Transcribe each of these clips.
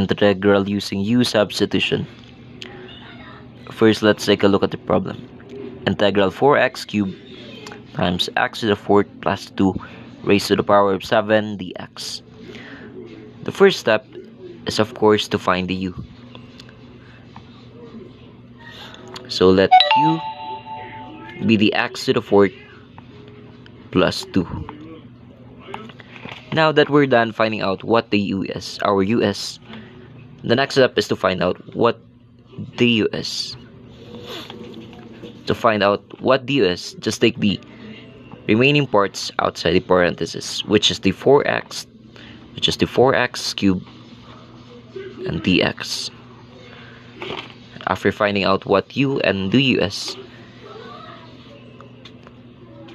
integral using u substitution. First, let's take a look at the problem. Integral 4x cubed times x to the fourth plus 2 raised to the power of 7 dx. The first step is, of course, to find the u. So let u be the x to the fourth plus 2. Now that we're done finding out what the u is, our u is, the next step is to find out what the u is. To find out what the u is, just take the remaining parts outside the parenthesis, which is the 4x cubed and dx. After finding out what u and the u is,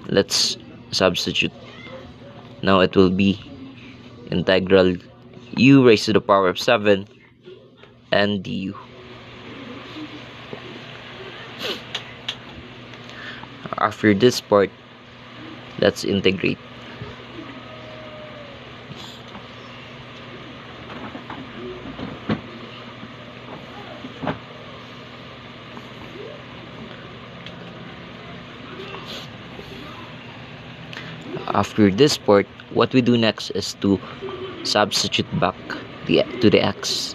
let's substitute. Now it will be integral u raised to the power of 7 and du. After this part, let's integrate. After this part, what we do next is to substitute back to the x.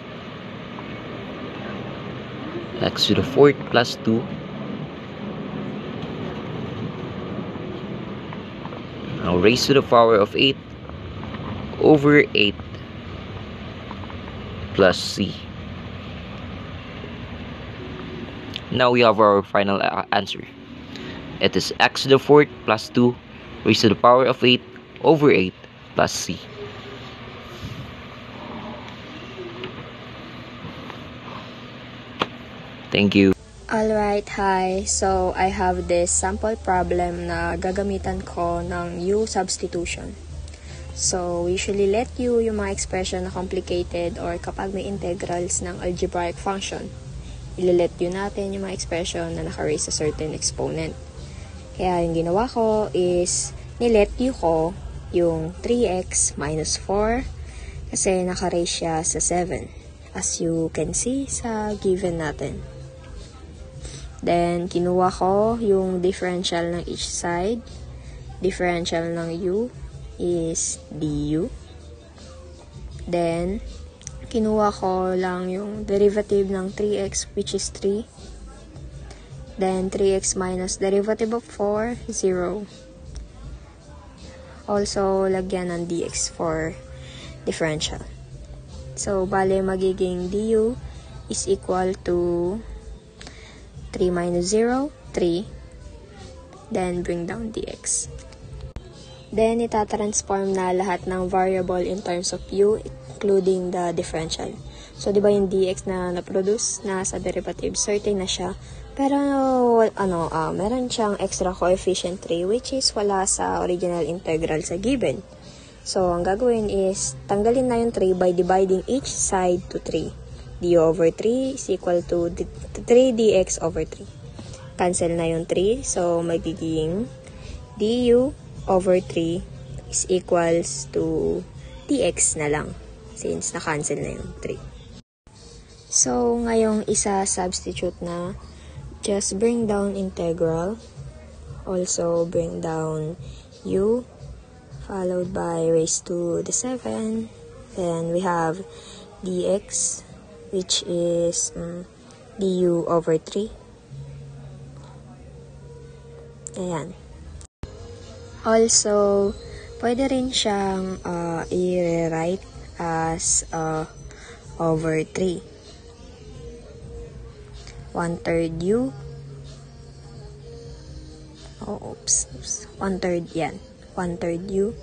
X to the fourth plus 2. Now raised to the power of 8 over 8 plus c. Now we have our final answer. It is x to the fourth plus 2 raised to the power of 8 over 8 plus c. Thank you. Alright, hi. So, I have this sample problem na gagamitan ko ng u substitution. So, we usually let u yung mga expression na complicated or kapag may integrals ng algebraic function. Ililet u natin yung mga expression na naka-raise sa certain exponent. Kaya yung ginawa ko is nilet u ko yung 3x minus 4 kasi naka-raise siya sa 7. As you can see sa given natin. Then, kinuha ko yung differential ng each side. Differential ng u is du. Then, kinuha ko lang yung derivative ng 3x which is 3. Then, 3x minus derivative of 4, 0. Also, lagyan ng dx for differential. So, bale magiging du is equal to 3 minus 0, 3. Then, bring down dx. Then, itatransform na lahat ng variable in terms of u, including the differential. So, di ba yung dx na na-produce na sa derivative, certain na siya. Pero, meron siyang extra coefficient 3, which is wala sa original integral sa given. So, ang gagawin is, tanggalin na yung 3 by dividing each side to 3. du over 3 is equal to 3 dx over 3. Cancel na yung 3. So, magiging du over 3 is equals to dx na lang. Since na-cancel na yung 3. So, ngayong isa-substitute na, just bring down integral. Also, bring down u. Followed by raised to the 7. Then, we have dx. Which is du over 3. Ayan. Also, pwede rin siyang i-rewrite as over 3. 1/3 u. Oh, oops. 1/3 yan. 1/3 u.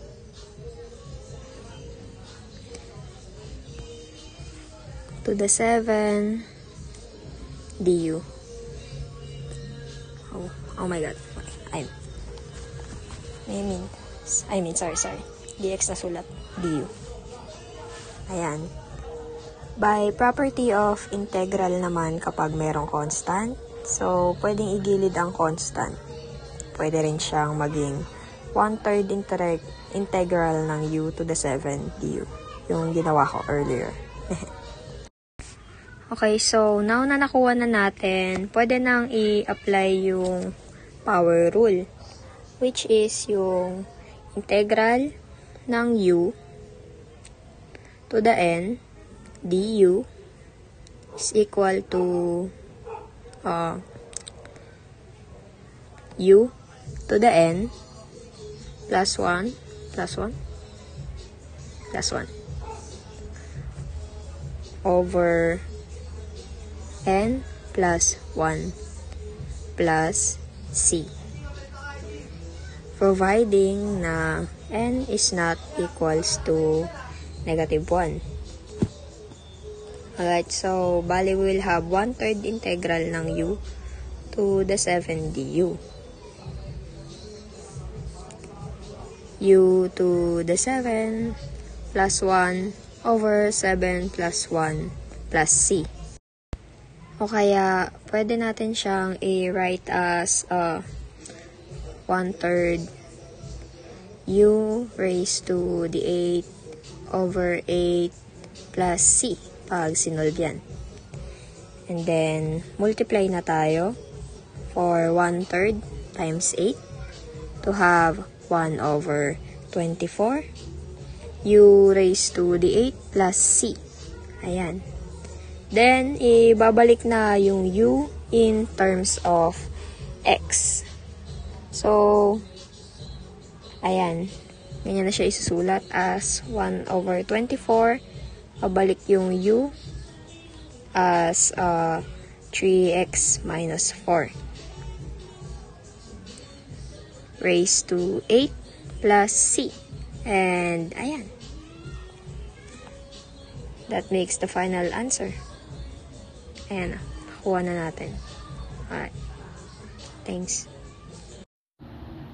To the 7 du. Oh my god. Sorry. dx na sulat. Du. Ayan. By property of integral naman kapag merong constant, so pwedeng igilid ang constant. Pwede rin siyang maging 1/3 integral ng u to the 7 du. Yung ginawa ko earlier. Okay, so now na nakuha na natin, pwede nang i-apply yung power rule, which is yung integral ng u to the n du is equal to u to the n plus 1 over n plus 1 plus c, providing na n is not equals to negative 1. Alright, so bali we will have 1/3 integral ng u to the 7 du. U to the 7 plus 1 over 7 plus 1 plus c. O kaya, pwede natin siyang i-write as 1/3 u raised to the 8 over 8 plus c pag sinolve yan. And then, multiply na tayo for 1/3 times 8 to have 1 over 24 u raised to the 8 plus c. Ayan. Then, ibabalik na yung u in terms of x. So, ayan. Ganyan na siya isusulat as 1 over 24. Babalik yung u as 3x minus 4 raised to 8 plus c. And, ayan. That makes the final answer. Ayan na. Nakuha na natin. Alright. Thanks.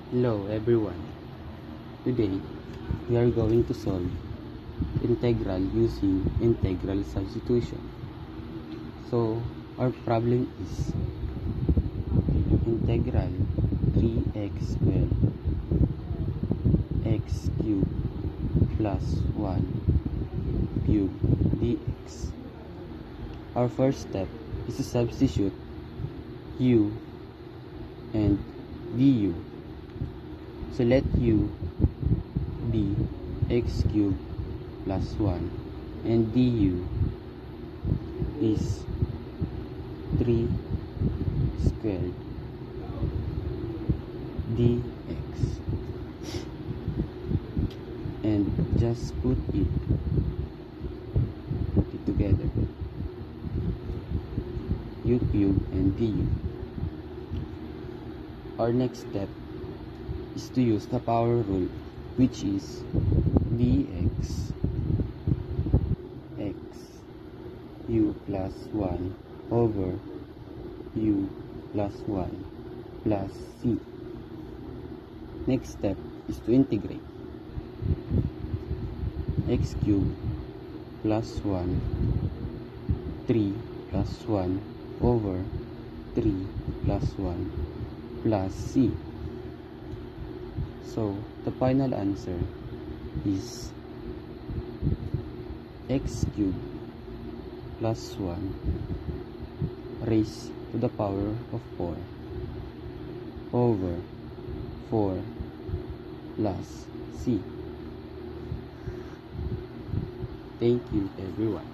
Hello everyone. Today, we are going to solve integral using integral substitution. So, our problem is integral 3x squared x cubed plus 1 cubed dx. Our first step is to substitute u and du. So let u be x cubed plus 1 and du is 3 squared dx, and just put it together, u cubed and du. Our next step is to use the power rule, which is dx x u plus 1 over u plus 1 plus c. Next step is to integrate x cubed plus 1 3 plus 1 over 3 plus 1 plus c. So the final answer is x cubed plus 1 raised to the power of 4 over 4 plus c. Thank you everyone.